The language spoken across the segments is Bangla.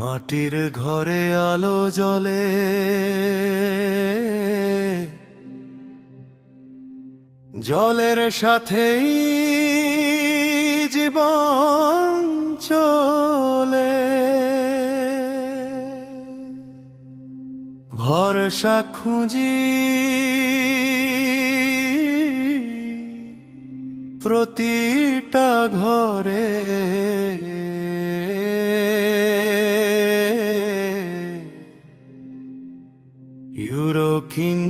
মাটির ঘরে আলো জ্বলে, জলের সাথেই জীবন চলে। ভরসা খুঁজি প্রতিটা ঘরে, ইউরোকিন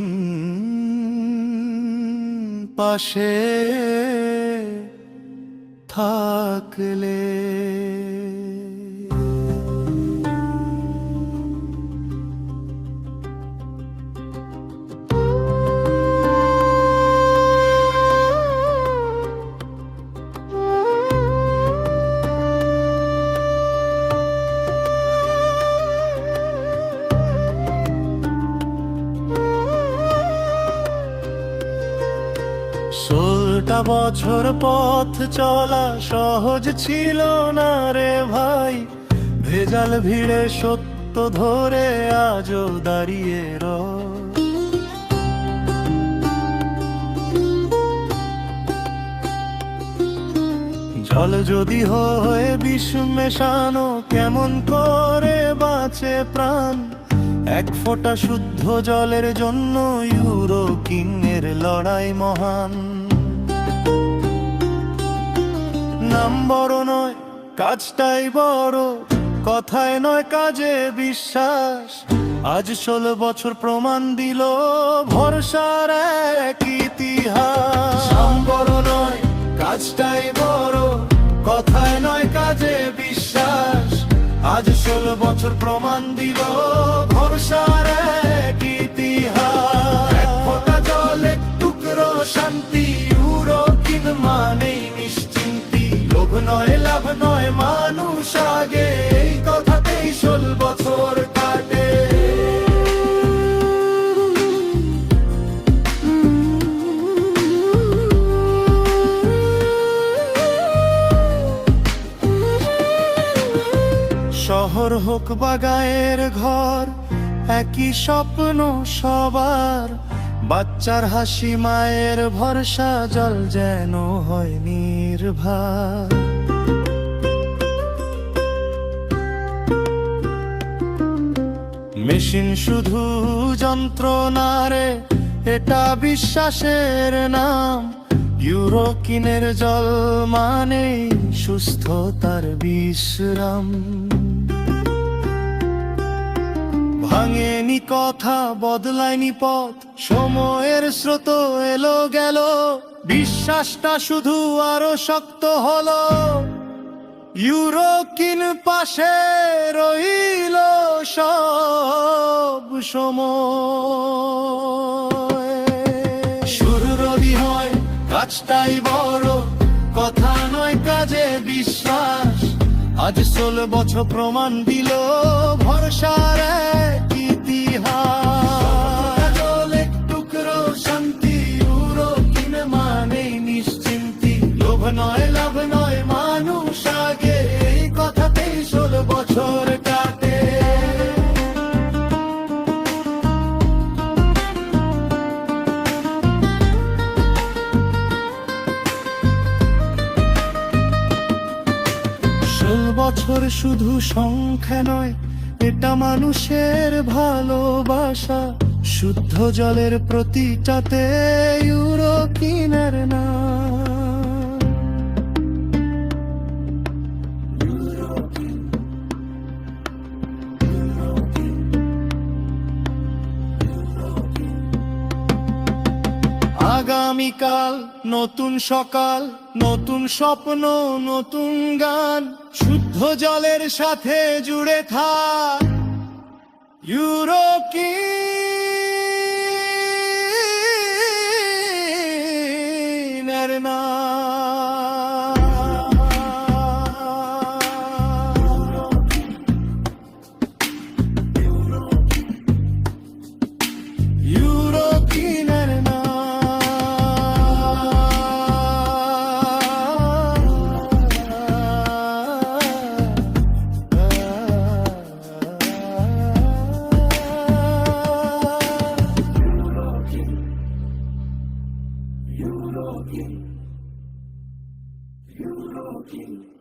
পাশে থাকলে। ষোলটা বছর পথ চলা সহজ ছিল না রে ভাই, ভেজাল ভিড়ে সত্য ধরে আজও দাঁড়িয়ে জল যদি হয় বিষ মেশানো, কেমন করে বাঁচে প্রাণ? এক ফোঁটা শুদ্ধ জলের জন্য ইউরোকিনের লড়াই মহান। নাম বড় নয়, কাজটাই বড়, কথায় নয় কাজে বিশ্বাস। আজ 16 বছর প্রমাণ দিল ভরসার এক ইতিহাস। নাম বড় নয়, কাজটাই বড়, কথায় নয় কাজে বিশ্বাস। আজ 16 বছর প্রমাণ দিল ভরসার এক ইতিহাস। এক ফোঁটা জল, এক টুকরো শান্তি, ইউরোকিন মানেই নিশ্চিন্তি। লোভ নয়, লাভ নয়, মানুষ আগে, এই কথাতেই 16 বছর কাটে। শহর হোক বা গায়ের ঘর, একই স্বপ্ন সবার। বাচ্চার হাসি, মায়ের ভরসা, জল যেন হয় নির্ভার। মেশিন শুধু যন্ত্রণা রে, এটা বিশ্বাসের নাম। ইউরোকিনের জল মানে সুস্থতার বিশ্রাম। ভাঙেনি কথা, বদলায়নি পথ, সময়ের স্রোত এলো গেল। বিশ্বাসটা শুধু আরো শক্ত হলো, ইউরোকিন পাশে রইল সব সময়। শুরু রবি হয়, কাজটাই বড়, কথা নয় কাজে বিশ্বাস। আজ 16 বছর প্রমাণ দিল ভরসার এক ইতিহাস। জল, এক টুকরো শান্তি, ইউরোকিন মানেই নিশ্চিন্তি। লোভ নয়, লাভ নয়, মানুষ আগে, এই কথাতেই 16 বছর কাটে। বছর শুধু সংখ্যা নয়, এটা মানুষের ভালোবাসা। শুদ্ধ জলের প্রতিটাতে ইউরোকিনের নাম। আগামীকাল নতুন সকাল, নতুন স্বপ্ন, নতুন গান। শুদ্ধ জলের সাথে জুড়ে থাক ইউরোকিনের নাম। ইউরোকিনের নাম। Euroking. Euroking.